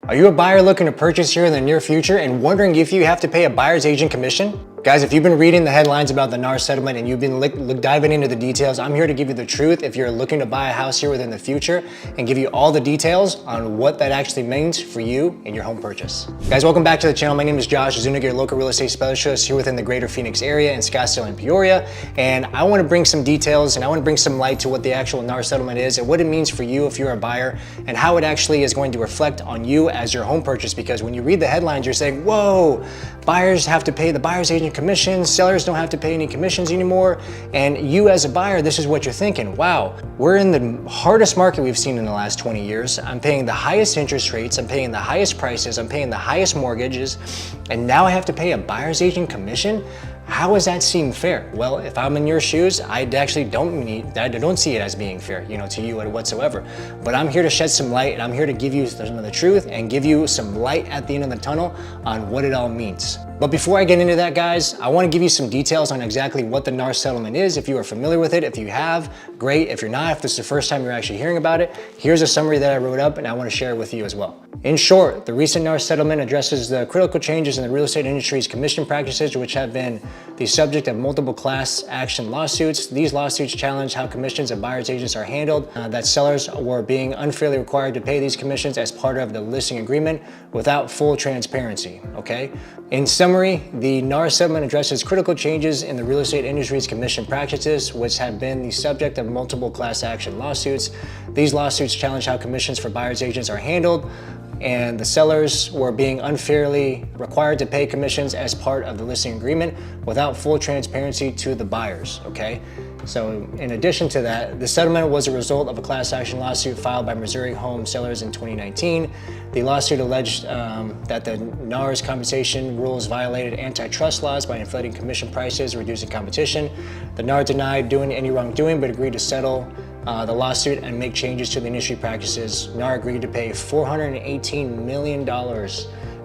Are you a buyer looking to purchase here in the near future and wondering if you have to pay a buyer's agent commission? Guys, if you've been reading the headlines about the NAR settlement and you've been diving into the details, I'm here to give you the truth if you're looking to buy a house here within the future and give you all the details on what that actually means for you in your home purchase. Guys, welcome back to the channel. My name is Josh Zuniga, your local real estate specialist here within the greater Phoenix area in Scottsdale and Peoria. And I want to bring some details and I want to bring some light to what the actual NAR settlement is and what it means for you if you're a buyer and how it actually is going to reflect on you as your home purchase. Because when you read the headlines, you're saying, whoa, buyers have to pay the buyer's agent commissions, sellers don't have to pay any commissions anymore. And you as a buyer, this is what you're thinking. Wow, we're in the hardest market we've seen in the last 20 years. I'm paying the highest interest rates, I'm paying the highest prices, I'm paying the highest mortgages, and now I have to pay a buyer's agent commission? How does that seem fair? Well, if I'm in your shoes, I actually don't see it as being fair, to you whatsoever. But I'm here to shed some light and I'm here to give you some of the truth and give you some light at the end of the tunnel on what it all means. But before I get into that, guys, I want to give you some details on exactly what the NAR settlement is. If you are familiar with it, if you have, great. If you're not, if this is the first time you're actually hearing about it, here's a summary that I wrote up and I want to share it with you as well. In short, the recent NAR settlement addresses the critical changes in the real estate industry's commission practices, which have been the subject of multiple class action lawsuits. These lawsuits challenge how commissions of buyer's agents are handled, that sellers were being unfairly required to pay these commissions as part of the listing agreement without full transparency, okay? In summary, the NAR settlement addresses critical changes in the real estate industry's commission practices, which have been the subject of multiple class action lawsuits. These lawsuits challenge how commissions for buyer's agents are handled, and the sellers were being unfairly required to pay commissions as part of the listing agreement without full transparency to the buyers, okay? So in addition to that, the settlement was a result of a class action lawsuit filed by Missouri home sellers in 2019. The lawsuit alleged that the NAR's compensation rules violated antitrust laws by inflating commission prices, reducing competition. The NAR denied doing any wrongdoing, but agreed to settle the lawsuit and make changes to the industry practices. NAR agreed to pay $418 million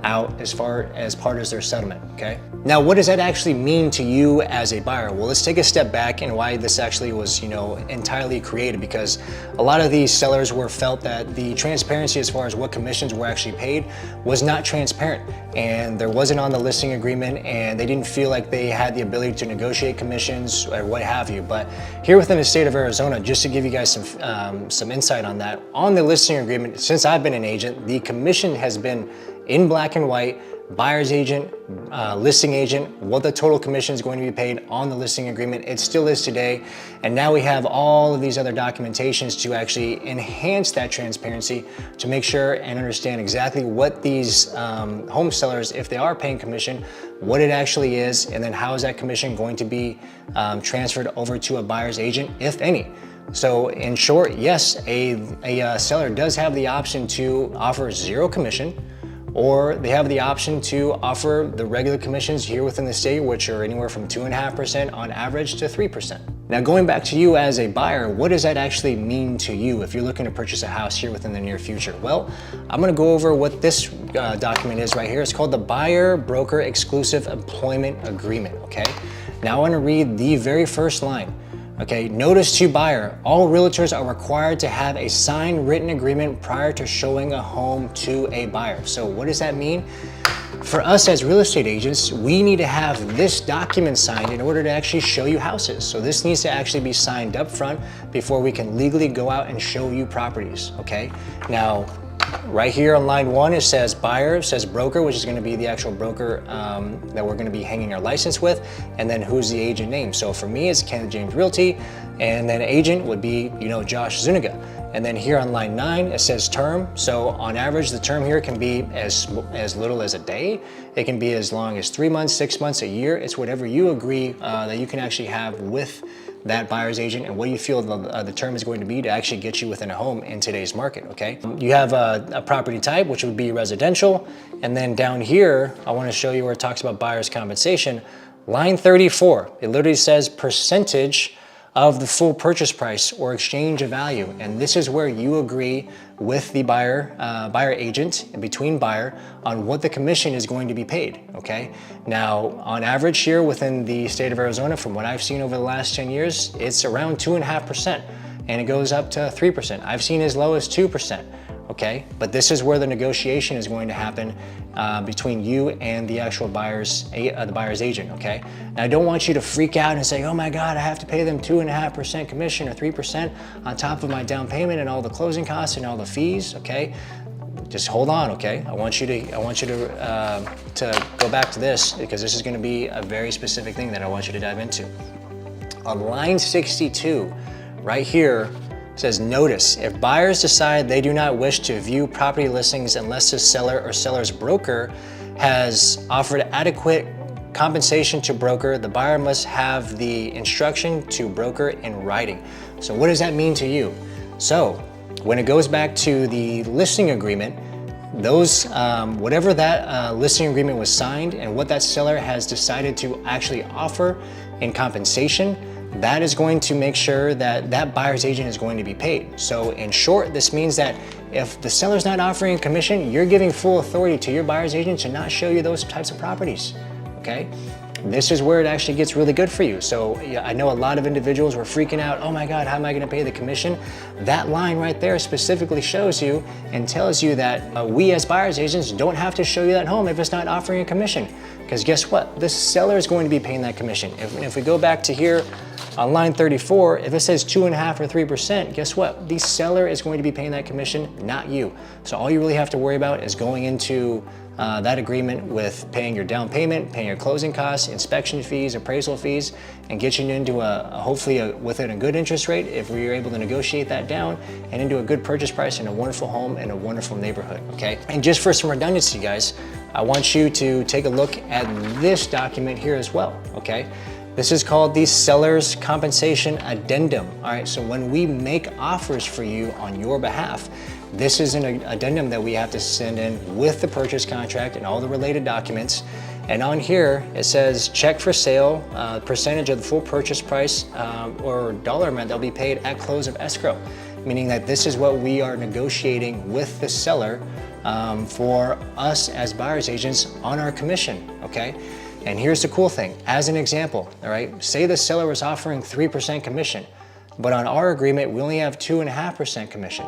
out as far as part of their settlement, okay? Now, what does that actually mean to you as a buyer? Well, let's take a step back and why this actually was, entirely created, because a lot of these sellers felt that the transparency as far as what commissions were actually paid was not transparent, and there wasn't on the listing agreement, and they didn't feel like they had the ability to negotiate commissions or what have you. But here within the state of Arizona, just to give you guys some insight on that, on the listing agreement, since I've been an agent, the commission has been in black and white, buyer's agent, listing agent, what the total commission is going to be paid on the listing agreement. It still is today. And now we have all of these other documentations to actually enhance that transparency, to make sure and understand exactly what these home sellers, if they are paying commission, what it actually is, and then how is that commission going to be transferred over to a buyer's agent, if any. So in short, yes, a seller does have the option to offer zero commission, or they have the option to offer the regular commissions here within the state, which are anywhere from 2.5% on average to 3%. Now, going back to you as a buyer, what does that actually mean to you if you're looking to purchase a house here within the near future? Well, I'm gonna go over what this document is right here. It's called the Buyer Broker Exclusive Employment Agreement, okay? Now I wanna read the very first line. Okay, notice to buyer, all realtors are required to have a signed written agreement prior to showing a home to a buyer. So what does that mean? For us as real estate agents, we need to have this document signed in order to actually show you houses. So this needs to actually be signed up front before we can legally go out and show you properties, okay? Now, right here on line 1, it says buyer, it says broker, which is going to be the actual broker that we're going to be hanging our license with, and then who's the agent name. So for me, it's Kenneth James Realty, and then agent would be, Josh Zuniga. And then here on line 9, it says term. So on average, the term here can be as little as a day. It can be as long as 3 months, 6 months, a year. It's whatever you agree that you can actually have with that buyer's agent and what you feel the term is going to be to actually get you within a home in today's market, okay? You have a property type, which would be residential. And then down here, I wanna show you where it talks about buyer's compensation. Line 34, it literally says percentage of the full purchase price or exchange of value. And this is where you agree with the buyer agent and between buyer on what the commission is going to be paid, okay? Now, on average here within the state of Arizona, from what I've seen over the last 10 years, it's around 2.5%, and it goes up to 3%. I've seen as low as 2%. okay? But this is where the negotiation is going to happen between you and the actual buyer's agent, okay? Now, I don't want you to freak out and say, oh my God, I have to pay them 2.5% commission or 3% on top of my down payment and all the closing costs and all the fees, okay? Just hold on, okay? I want you to go back to this, because this is gonna be a very specific thing that I want you to dive into. On line 62, right here, says, notice, if buyers decide they do not wish to view property listings unless the seller or seller's broker has offered adequate compensation to broker, the buyer must have the instruction to broker in writing. So what does that mean to you? So when it goes back to the listing agreement, those whatever that listing agreement was signed and what that seller has decided to actually offer in compensation, that is going to make sure that that buyer's agent is going to be paid. So in short, this means that if the seller's not offering a commission, you're giving full authority to your buyer's agent to not show you those types of properties, okay? This is where it actually gets really good for you. So yeah, I know a lot of individuals were freaking out, oh my God, how am I gonna pay the commission? That line right there specifically shows you and tells you that we as buyer's agents don't have to show you that home if it's not offering a commission. Because guess what? The seller is going to be paying that commission. If we go back to here, on line 34, if it says 2.5 or 3%, guess what? The seller is going to be paying that commission, not you. So all you really have to worry about is going into that agreement with paying your down payment, paying your closing costs, inspection fees, appraisal fees, and getting into hopefully within a good interest rate if we are able to negotiate that down, and into a good purchase price in a wonderful home in a wonderful neighborhood, okay? And just for some redundancy, guys, I want you to take a look at this document here as well, okay? This is called the Seller's Compensation Addendum. All right, so when we make offers for you on your behalf, this is an addendum that we have to send in with the purchase contract and all the related documents. And on here, it says check for sale, percentage of the full purchase price or dollar amount that'll be paid at close of escrow. Meaning that this is what we are negotiating with the seller for us as buyer's agents on our commission, okay? And here's the cool thing, as an example, all right? Say the seller was offering 3% commission, but on our agreement, we only have 2.5% commission.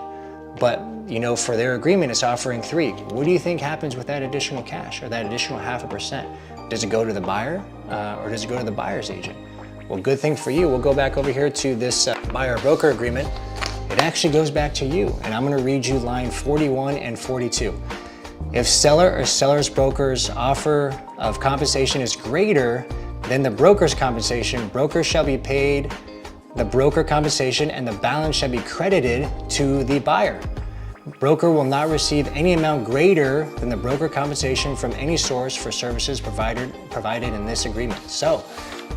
But you know, for their agreement, it's offering 3. What do you think happens with that additional cash or that additional 0.5%? Does it go to the buyer or does it go to the buyer's agent? Well, good thing for you, we'll go back over here to this buyer-broker agreement. It actually goes back to you, and I'm gonna read you line 41 and 42. If seller or seller's broker's offer of compensation is greater than the broker's compensation, broker shall be paid the broker compensation and the balance shall be credited to the buyer. Broker will not receive any amount greater than the broker compensation from any source for services provided in this agreement. So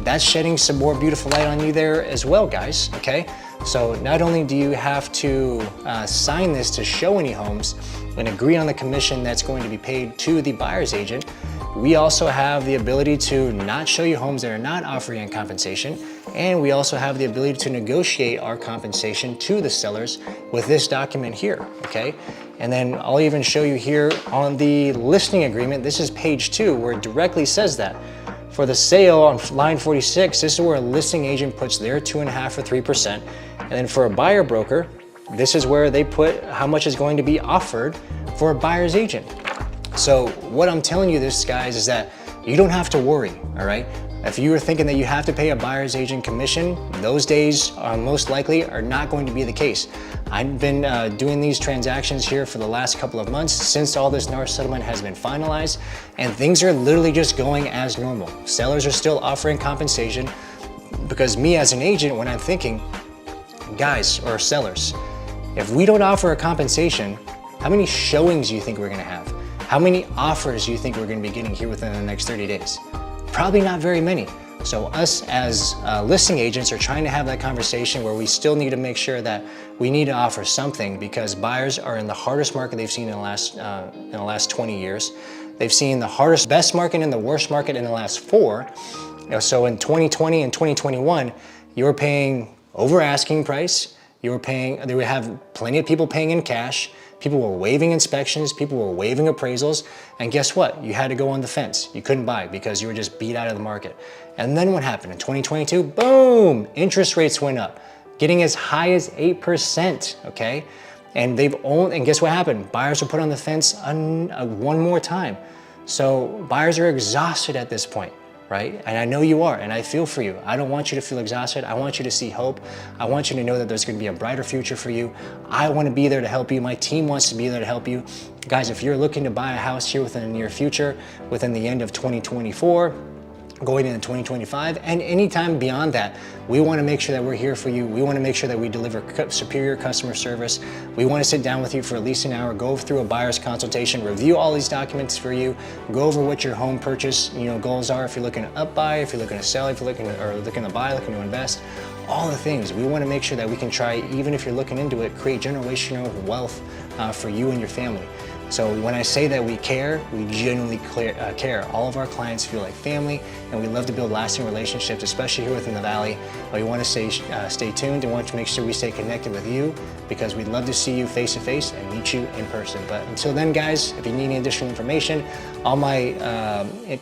that's shedding some more beautiful light on you there as well, guys, okay? So not only do you have to sign this to show any homes and agree on the commission that's going to be paid to the buyer's agent, we also have the ability to not show you homes that are not offering compensation, and we also have the ability to negotiate our compensation to the sellers with this document here, okay? And then I'll even show you here on the listing agreement, this is page 2, where it directly says that. For the sale on line 46, this is where a listing agent puts their 2.5 or 3%. And then for a buyer broker, this is where they put how much is going to be offered for a buyer's agent. So what I'm telling you this, guys, is that you don't have to worry, all right? If you were thinking that you have to pay a buyer's agent commission, those days most likely are not going to be the case. I've been doing these transactions here for the last couple of months since all this NAR settlement has been finalized, and things are literally just going as normal. Sellers are still offering compensation, because me as an agent, when I'm thinking, guys or sellers, if we don't offer a compensation, how many showings do you think we're gonna have? How many offers do you think we're gonna be getting here within the next 30 days? Probably not very many. So us as listing agents are trying to have that conversation where we still need to make sure that we need to offer something, because buyers are in the hardest market they've seen in the last 20 years. They've seen the best market and the worst market in the last 4. So in 2020 and 2021, you were paying over asking price. They would have plenty of people paying in cash. People were waiving inspections, people were waiving appraisals, and guess what? You had to go on the fence. You couldn't buy because you were just beat out of the market. And then what happened? In 2022, boom, interest rates went up, getting as high as 8%, okay? and and guess what happened? Buyers were put on the fence one more time. So buyers are exhausted at this point, right? And I know you are, and I feel for you. I don't want you to feel exhausted. I want you to see hope. I want you to know that there's gonna be a brighter future for you. I wanna be there to help you. My team wants to be there to help you. Guys, if you're looking to buy a house here within the near future, within the end of 2024, going into 2025, and anytime beyond that, we want to make sure that we're here for you. We want to make sure that we deliver superior customer service. We want to sit down with you for at least an hour, go through a buyer's consultation, review all these documents for you, go over what your home purchase goals are. If you're looking to up buy, if you're looking to sell, if you're looking to buy, looking to invest, all the things. We want to make sure that we can try, even if you're looking into it, create generational wealth for you and your family. So when I say that we care, we genuinely care. All of our clients feel like family, and we love to build lasting relationships, especially here within the Valley. But we want to stay tuned and want to make sure we stay connected with you, because we'd love to see you face to face and meet you in person. But until then, guys, if you need any additional information, all my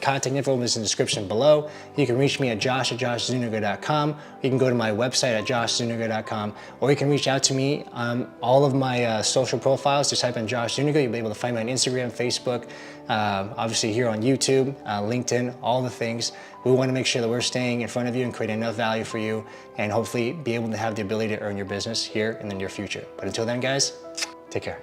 contact info is in the description below. You can reach me at josh@joshzuniga.com. You can go to my website at joshzuniga.com, or you can reach out to me on all of my social profiles. Just type in Josh Zuniga. You'll be able to find me on Instagram, Facebook, obviously here on YouTube, LinkedIn, all the things. We want to make sure that we're staying in front of you and creating enough value for you, and hopefully be able to have the ability to earn your business here in the near future. But until then, guys, take care.